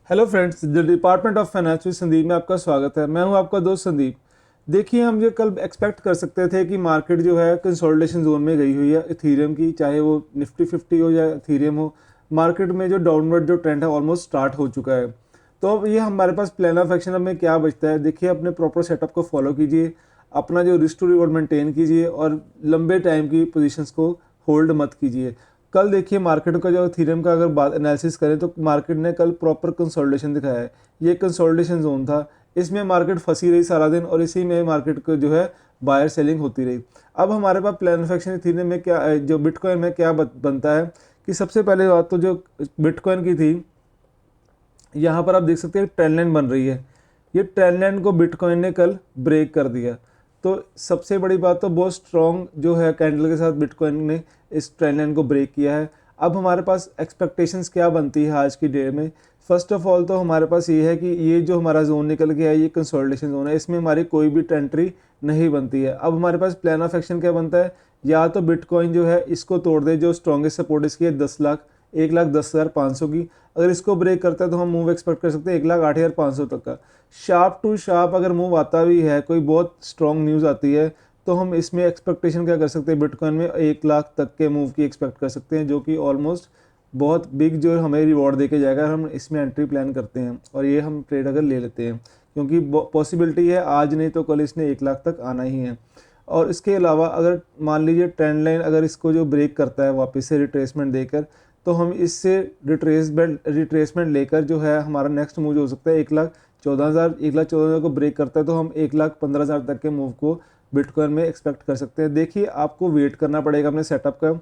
Hello friends, the department of finance with Sandeep में आपका स्वागत है। मैं हूं आपका दोस्त संदीप। देखिए, हम ये कल एक्सपेक्ट कर सकते थे कि मार्केट जो है कंसोलिडेशन जोन में गई हुई है इथीरियम की, चाहे वो निफ्टी 50 हो या इथीरियम हो। मार्केट में जो डाउनवर्ड जो ट्रेंड है ऑलमोस्ट स्टार्ट हो चुका है। तो अब ये हमारे पास प्लान ऑफ एक्शन में क्या बचता है। देखिए, अपने प्रॉपर सेटअप को फॉलो कीजिए, अपना जो रिस्क टू रिवॉर्ड मेंटेन कीजिए और लंबे टाइम की पोजीशंस को होल्ड मत कीजिए। कल देखिए मार्केट का जो थीरम का अगर बात एनालिसिस करें तो मार्केट ने कल प्रॉपर कंसोलिडेशन दिखाया है। ये कंसोलिडेशन जोन था, इसमें मार्केट फंसी रही सारा दिन और इसी में मार्केट को जो है बायर सेलिंग होती रही। अब हमारे पास प्लान ऑफ एक्शन थीरम में क्या जो बिटकॉइन में क्या बनता है कि सबसे पहले बात तो जो बिटकॉइन की थी, यहाँ पर आप देख सकते हैं ट्रेंड लाइन बन रही है। ये ट्रेंड लाइन को बिटकॉइन ने कल ब्रेक कर दिया। तो सबसे बड़ी बात तो बहुत स्ट्रॉन्ग जो है कैंडल के साथ बिटकॉइन ने इस ट्रेंड लाइन को ब्रेक किया है। अब हमारे पास एक्सपेक्टेशंस क्या बनती है आज की डेट में। फर्स्ट ऑफ ऑल तो हमारे पास ये है कि ये जो हमारा जोन निकल गया है ये कंसोलिडेशन जोन है, इसमें हमारी कोई भी एंट्री नहीं बनती है। अब हमारे पास प्लान ऑफ एक्शन क्या बनता है, या तो बिटकॉइन जो है इसको तोड़ दे, जो स्ट्रॉन्गेस्ट सपोर्ट इसकी है 10 लाख 1,10,500 की। अगर इसको ब्रेक करता है तो हम मूव एक्सपेक्ट कर सकते हैं 1,08,500 तक का। शार्प टू शार्प अगर मूव आता भी है, कोई बहुत स्ट्रॉन्ग न्यूज़ आती है, तो हम इसमें एक्सपेक्टेशन क्या कर सकते हैं, बिटकॉइन में 1 लाख तक के मूव की एक्सपेक्ट कर सकते हैं, जो कि ऑलमोस्ट बहुत बिग जो हमें रिवॉर्ड देके जाएगा। हम इसमें एंट्री प्लान करते हैं और ये हम ट्रेड अगर ले लेते हैं, क्योंकि पॉसिबिलिटी है आज नहीं तो कल इसने 1 लाख तक आना ही है। और इसके अलावा अगर मान लीजिए ट्रेंड लाइन अगर इसको जो ब्रेक करता है वापस से रिट्रेसमेंट देकर, तो हम इससे रिट्रेसमेंट लेकर जो है हमारा नेक्स्ट मूव जो हो सकता है 1,14,000 को ब्रेक करता है तो हम 1,15,000 तक के मूव को बिटकॉइन में एक्सपेक्ट कर सकते हैं। देखिए, आपको वेट करना पड़ेगा अपने सेटअप का,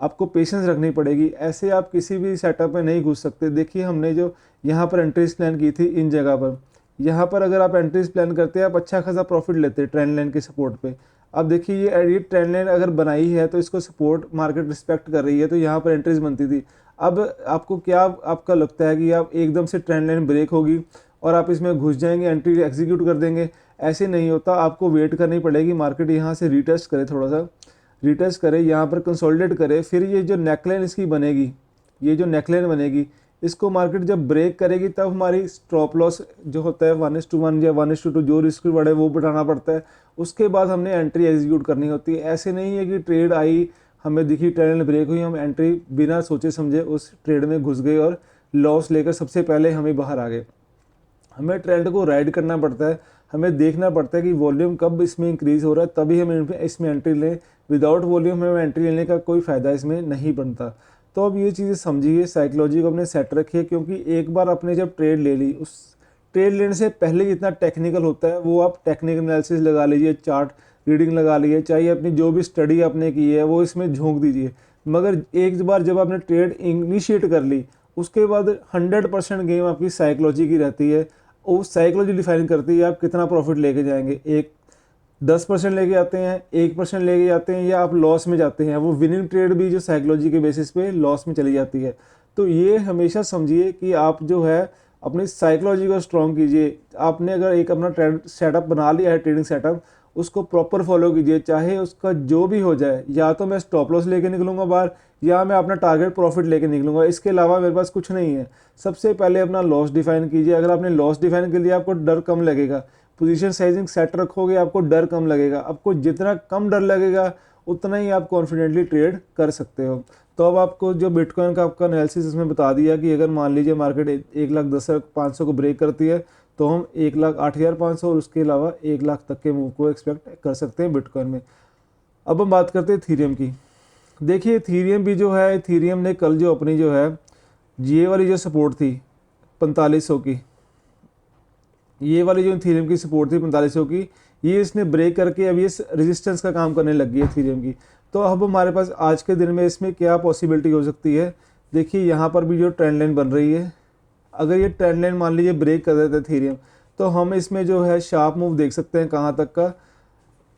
आपको पेशेंस रखनी पड़ेगी। ऐसे आप किसी भी सेटअप में नहीं घुस सकते। देखिए, हमने जो यहाँ पर एंट्रीज प्लान की थी इन जगह पर, यहाँ पर अगर आप एंट्रीज प्लान करते हैं आप अच्छा खासा प्रॉफिट लेते हैं ट्रेंड लाइन के सपोर्ट पे। अब देखिए, ये ट्रेंड लाइन अगर बनाई है तो इसको सपोर्ट मार्केट रिस्पेक्ट कर रही है, तो यहाँ पर एंट्रीज बनती थी। अब आपको क्या आपका लगता है कि आप एकदम से ट्रेंड लाइन ब्रेक होगी और आप इसमें घुस जाएंगे, एंट्री एग्जीक्यूट कर देंगे? ऐसे नहीं होता, आपको वेट करनी पड़ेगी। मार्केट यहाँ से रीटेस्ट करे, थोड़ा सा रीटेस्ट करे, यहाँ पर कंसोलिडेट करे, फिर ये जो नेकलाइन इसकी बनेगी, ये जो नेकलाइन बनेगी, इसको मार्केट जब ब्रेक करेगी तब हमारी स्टॉप लॉस जो होता है 1:1 या 1:2 जो रिस्क रिवॉर्ड है वो बढ़ाना पड़ता है। उसके बाद हमने एंट्री एग्जीक्यूट करनी होती है। ऐसे नहीं है कि ट्रेड आई, हमें दिखी ट्रेंड ब्रेक हुई, हम एंट्री बिना सोचे समझे उस ट्रेड में घुस गए और लॉस लेकर सबसे पहले हमें बाहर आ गए। हमें ट्रेंड को राइड करना पड़ता है, हमें देखना पड़ता है कि वॉल्यूम कब इसमें इंक्रीज हो रहा है, तभी हम इसमें एंट्री लें। विदाउट वॉल्यूम हमें एंट्री लेने का कोई फ़ायदा इसमें नहीं बनता। तो अब ये चीज़ें समझिए, साइकोलॉजी को अपने सेट रखिए, क्योंकि एक बार आपने जब ट्रेड ले ली, उस ट्रेड लेने से पहले जितना टेक्निकल होता है वो आप टेक्निकल एनालिसिस लगा लीजिए, चार्ट रीडिंग लगा लीजिए, चाहे अपनी जो भी स्टडी आपने की है वो इसमें झोंक दीजिए। मगर एक बार जब आपने ट्रेड इनिशिएट कर ली, उसके बाद 100% गेम आपकी साइकोलॉजी की रहती है। वो साइकोलॉजी डिफाइन करती है आप कितना प्रॉफिट लेके जाएंगे। एक 10% लेके आते हैं, 1% लेके जाते हैं, या आप लॉस में जाते हैं। वो विनिंग ट्रेड भी जो साइकोलॉजी के बेसिस पे लॉस में चली जाती है। तो ये हमेशा समझिए कि आप जो है अपनी साइकोलॉजी को स्ट्रॉन्ग कीजिए। आपने अगर एक अपना ट्रेड सेटअप बना लिया है, ट्रेडिंग सेटअप, उसको प्रॉपर फॉलो कीजिए, चाहे उसका जो भी हो जाए। या तो मैं स्टॉप लॉस लेके निकलूंगा बाहर, या मैं अपना टारगेट प्रॉफिट लेके निकलूंगा, इसके अलावा मेरे पास कुछ नहीं है। सबसे पहले अपना लॉस डिफाइन कीजिए। अगर आपने लॉस डिफाइन कर लिया, आपको डर कम लगेगा। पोजीशन साइजिंग सेट रखोगे, आपको डर कम लगेगा। आपको जितना कम डर लगेगा उतना ही आप कॉन्फिडेंटली ट्रेड कर सकते हो। तो अब आपको जो बिटकॉइन का आपका एनालिसिस इसमें बता दिया कि अगर मान लीजिए मार्केट 1,10,500 को ब्रेक करती है तो हम 1,08,500 और उसके अलावा 1 लाख तक के मूव को एक्सपेक्ट कर सकते हैं बिटकॉइन में। अब हम बात करते हैं इथीरियम की। देखिए, इथीरियम भी जो है, इथीरियम ने कल जो अपनी जो है ये वाली जो सपोर्ट थी 4500 की, ये वाली जो इथीरियम की सपोर्ट थी 4500 की, ये इसने ब्रेक करके अब ये रेजिस्टेंस का काम करने लग गई है इथीरियम की। तो अब हमारे पास आज के दिन में इसमें क्या पॉसिबिलिटी हो सकती है। देखिए, यहाँ पर भी जो ट्रेंड लाइन बन रही है, अगर ये ट्रेंड लाइन मान लीजिए ब्रेक कर देते इथीरियम, तो हम इसमें जो है शार्प मूव देख सकते हैं कहाँ तक का।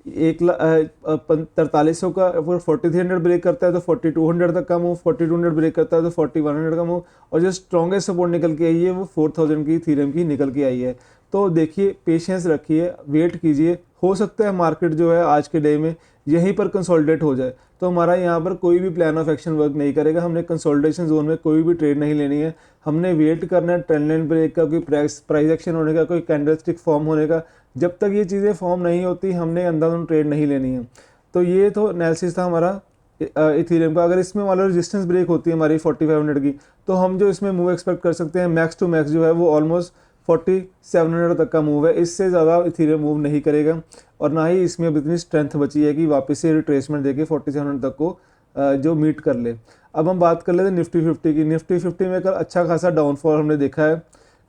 4300 का अगर 4300 ब्रेक करता है तो 4200 तक का मूव, 4200 ब्रेक करता है तो 4100 का मूव, और जो स्ट्रॉन्गेस्ट सपोर्ट निकल के आई है वो 4000 की थीरम की निकल के आई है। तो देखिए, पेशेंस रखिए, वेट कीजिए। हो सकता है मार्केट जो है आज के डे में यहीं पर कंसोलिडेट हो जाए, तो हमारा यहाँ पर कोई भी प्लान ऑफ एक्शन वर्क नहीं करेगा। हमने कंसोलिडेशन जोन में कोई भी ट्रेड नहीं लेनी है। हमने वेट करना है ट्रेंड लाइन ब्रेक का, कोई प्राइस एक्शन होने का, कोई कैंडलस्टिक फॉर्म होने का। जब तक ये चीज़ें फॉर्म नहीं होती हमने अंधाधुंध ट्रेड नहीं लेनी है। तो ये तो एनालिसिस था हमारा इथीरियम का। अगर इसमें मान लो रेजिस्टेंस ब्रेक होती है हमारी 4500 की, तो हम जो इसमें मूव एक्सपेक्ट कर सकते हैं मैक्स टू मैक्स जो है वो ऑलमोस्ट 4700 तक का मूव है। इससे ज़्यादा इथीरियम मूव नहीं करेगा और ना ही इसमें अब इतनी स्ट्रेंथ बची है कि वापस से रिट्रेसमेंट देके 4700 तक को जो मीट कर ले। अब हम बात कर लेते हैं निफ्टी 50 की। निफ्टी 50 में कल अच्छा खासा डाउनफॉल हमने देखा है।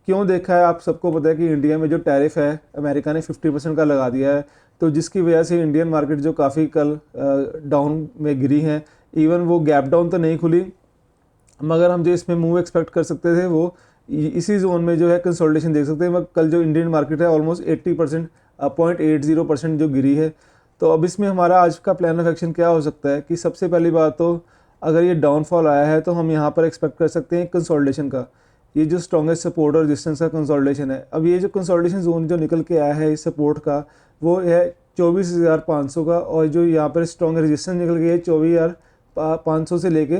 क्यों देखा है? आप सबको पता है कि इंडिया में जो टैरिफ है अमेरिका ने 50% का लगा दिया है, तो जिसकी वजह से इंडियन मार्केट जो काफ़ी कल डाउन में गिरी है। इवन वो गैप डाउन तो नहीं खुली, मगर हम जो इसमें मूव एक्सपेक्ट कर सकते थे वो इसी जोन में जो है कंसोलिडेशन देख सकते हैं। कल जो इंडियन मार्केट है ऑलमोस्ट 80% 0.80% जो गिरी है। तो अब इसमें हमारा आज का प्लान ऑफ एक्शन क्या हो सकता है कि सबसे पहली बात तो अगर ये डाउनफॉल आया है तो हम यहाँ पर एक्सपेक्ट कर सकते हैं कंसोलिडेशन का। ये जो स्ट्रॉन्गेस्ट सपोर्ट और रेजिस्टेंस का कंसोलिडेशन है। अब ये जो कंसोलिडेशन जोन जो निकल के आया है इस सपोर्ट का वो है 24,500 का, और जो यहाँ पर स्ट्रॉन्ग रेजिस्टेंस निकल गया है 24,500 से लेके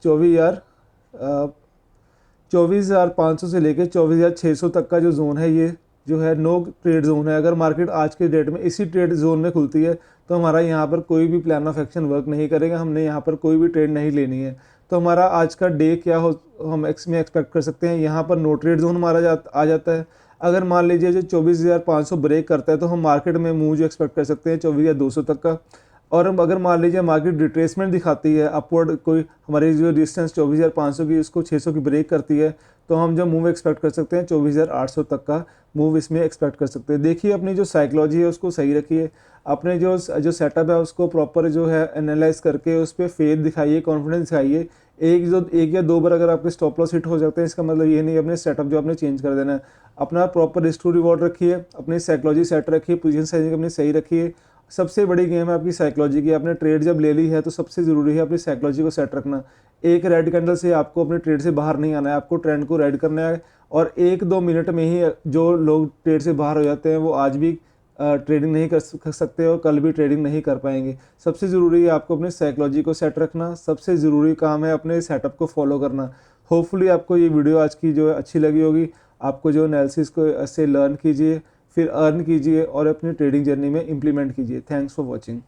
24,500 से लेके 24,600 तक का जो जोन है, ये जो है नो ट्रेड जोन है। अगर मार्केट आज के डेट में इसी ट्रेड जोन में खुलती है तो हमारा यहाँ पर कोई भी प्लान ऑफ एक्शन वर्क नहीं करेगा, हमने यहाँ पर कोई भी ट्रेड नहीं लेनी है। तो हमारा आज का डे क्या हो हम इसमें एक्सपेक्ट कर सकते हैं, यहाँ पर नो ट्रेड जोन हमारा आ जाता है। अगर मान लीजिए जो 24,500 ब्रेक करता है तो हम मार्केट में मूव जो एक्सपेक्ट कर सकते हैं 24,200 तक का। और हम अगर मान लीजिए मार्केट रिट्रेसमेंट दिखाती है अपवर्ड, कोई हमारी जो डिस्टेंस 24,500 की उसको 600 की ब्रेक करती है, तो हम जो मूव एक्सपेक्ट कर सकते हैं 24,800 तक का मूव इसमें एक्सपेक्ट कर सकते हैं। देखिए अपनी जो साइकोलॉजी है उसको सही रखिए, अपने जो सेटअप है उसको प्रॉपर जो है एनालाइज करके उस पर फेथ दिखाइए, कॉन्फिडेंस दिखाइए। एक या दो बार अगर आपके स्टॉप लॉस हिट हो जाते हैं इसका मतलब ये नहीं अपने सेटअप जो आपने चेंज कर देना है। अपना प्रॉपर रिस्क टू रिवॉर्ड रखिए, अपनी साइकोलॉजी सेट रखिए, पोजीशन साइजिंग अपनी सही रखिए। सबसे बड़ी गेम है आपकी साइकोलॉजी की। आपने ट्रेड जब ले ली है तो सबसे ज़रूरी है अपनी साइकोलॉजी को सेट रखना। एक रेड कैंडल से आपको अपने ट्रेड से बाहर नहीं आना है, आपको ट्रेंड को राइड करना है। और 1-2 मिनट में ही जो लोग ट्रेड से बाहर हो जाते हैं वो आज भी ट्रेडिंग नहीं कर सकते और कल भी ट्रेडिंग नहीं कर पाएंगे। सबसे ज़रूरी है आपको अपने साइकोलॉजी को सेट रखना, सबसे ज़रूरी काम है अपने सेटअप को फॉलो करना। होपफुली आपको ये वीडियो आज की जो है अच्छी लगी होगी। आपको जो एनालिसिस को से लर्न कीजिए, फिर अर्न कीजिए और अपनी ट्रेडिंग जर्नी में इम्प्लीमेंट कीजिए। Thanks for watching.